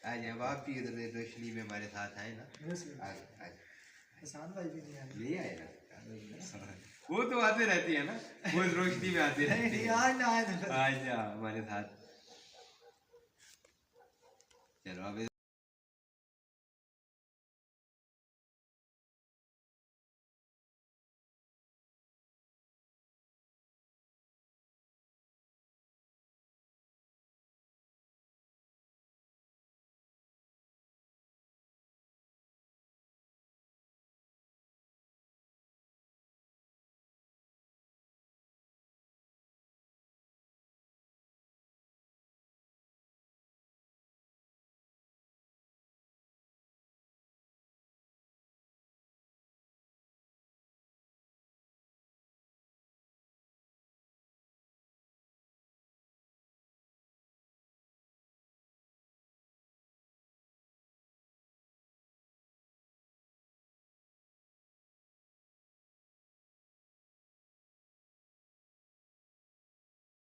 आज अब आप भी इधर रोशनी में हमारे साथ आए ना। शान भाई भी नहीं आए ना, वो तो आते रहती है ना, वो रोशनी में आते रहते हैं। आज ना आए आज हमारे साथ। चलो अब